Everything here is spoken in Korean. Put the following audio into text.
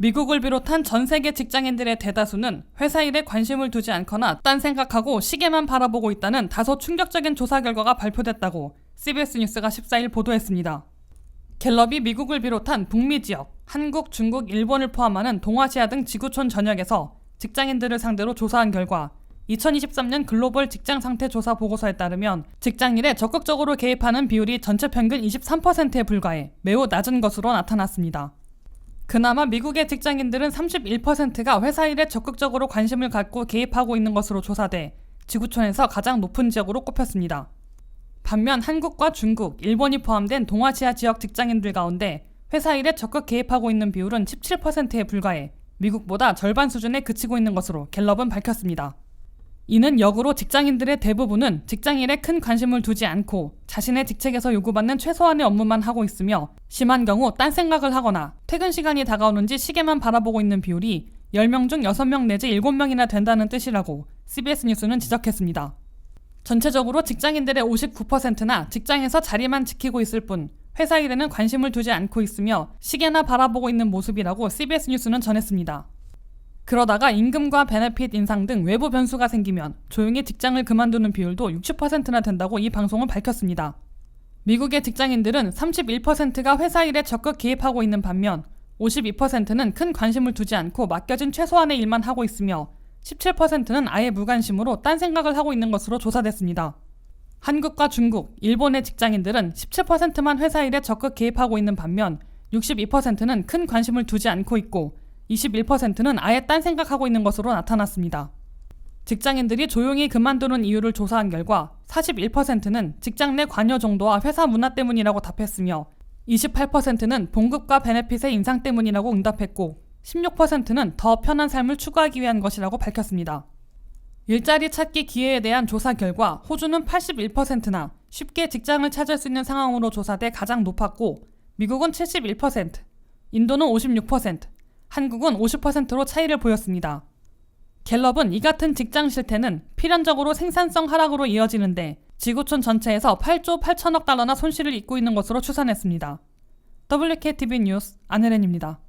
미국을 비롯한 전 세계 직장인들의 대다수는 회사 일에 관심을 두지 않거나 딴 생각하고 시계만 바라보고 있다는 다소 충격적인 조사 결과가 발표됐다고 CBS 뉴스가 14일 보도했습니다. 갤럽이 미국을 비롯한 북미 지역, 한국, 중국, 일본을 포함하는 동아시아 등 지구촌 전역에서 직장인들을 상대로 조사한 결과 2023년 글로벌 직장 상태 조사 보고서에 따르면 직장일에 적극적으로 개입하는 비율이 전체 평균 23%에 불과해 매우 낮은 것으로 나타났습니다. 그나마 미국의 직장인들은 31%가 회사 일에 적극적으로 관심을 갖고 개입하고 있는 것으로 조사돼 지구촌에서 가장 높은 지역으로 꼽혔습니다. 반면 한국과 중국, 일본이 포함된 동아시아 지역 직장인들 가운데 회사 일에 적극 개입하고 있는 비율은 17%에 불과해 미국보다 절반 수준에 그치고 있는 것으로 갤럽은 밝혔습니다. 이는 역으로 직장인들의 대부분은 직장일에 큰 관심을 두지 않고 자신의 직책에서 요구받는 최소한의 업무만 하고 있으며 심한 경우 딴 생각을 하거나 퇴근 시간이 다가오는지 시계만 바라보고 있는 비율이 10명 중 6명 내지 7명이나 된다는 뜻이라고 CBS 뉴스는 지적했습니다. 전체적으로 직장인들의 59%나 직장에서 자리만 지키고 있을 뿐 회사 일에는 관심을 두지 않고 있으며 시계나 바라보고 있는 모습이라고 CBS 뉴스는 전했습니다. 그러다가 임금과 베네핏 인상 등 외부 변수가 생기면 조용히 직장을 그만두는 비율도 60%나 된다고 이 방송은 밝혔습니다. 미국의 직장인들은 31%가 회사 일에 적극 개입하고 있는 반면 52%는 큰 관심을 두지 않고 맡겨진 최소한의 일만 하고 있으며 17%는 아예 무관심으로 딴 생각을 하고 있는 것으로 조사됐습니다. 한국과 중국, 일본의 직장인들은 17%만 회사 일에 적극 개입하고 있는 반면 62%는 큰 관심을 두지 않고 있고 21%는 아예 딴 생각하고 있는 것으로 나타났습니다. 직장인들이 조용히 그만두는 이유를 조사한 결과 41%는 직장 내 관여 정도와 회사 문화 때문이라고 답했으며 28%는 봉급과 베네핏의 인상 때문이라고 응답했고 16%는 더 편한 삶을 추구하기 위한 것이라고 밝혔습니다. 일자리 찾기 기회에 대한 조사 결과 호주는 81%나 쉽게 직장을 찾을 수 있는 상황으로 조사돼 가장 높았고 미국은 71%, 인도는 56%, 한국은 50%로 차이를 보였습니다. 갤럽은 이 같은 직장 실태는 필연적으로 생산성 하락으로 이어지는데 지구촌 전체에서 8조 8천억 달러나 손실을 입고 있는 것으로 추산했습니다. WKTV 뉴스 안혜린입니다.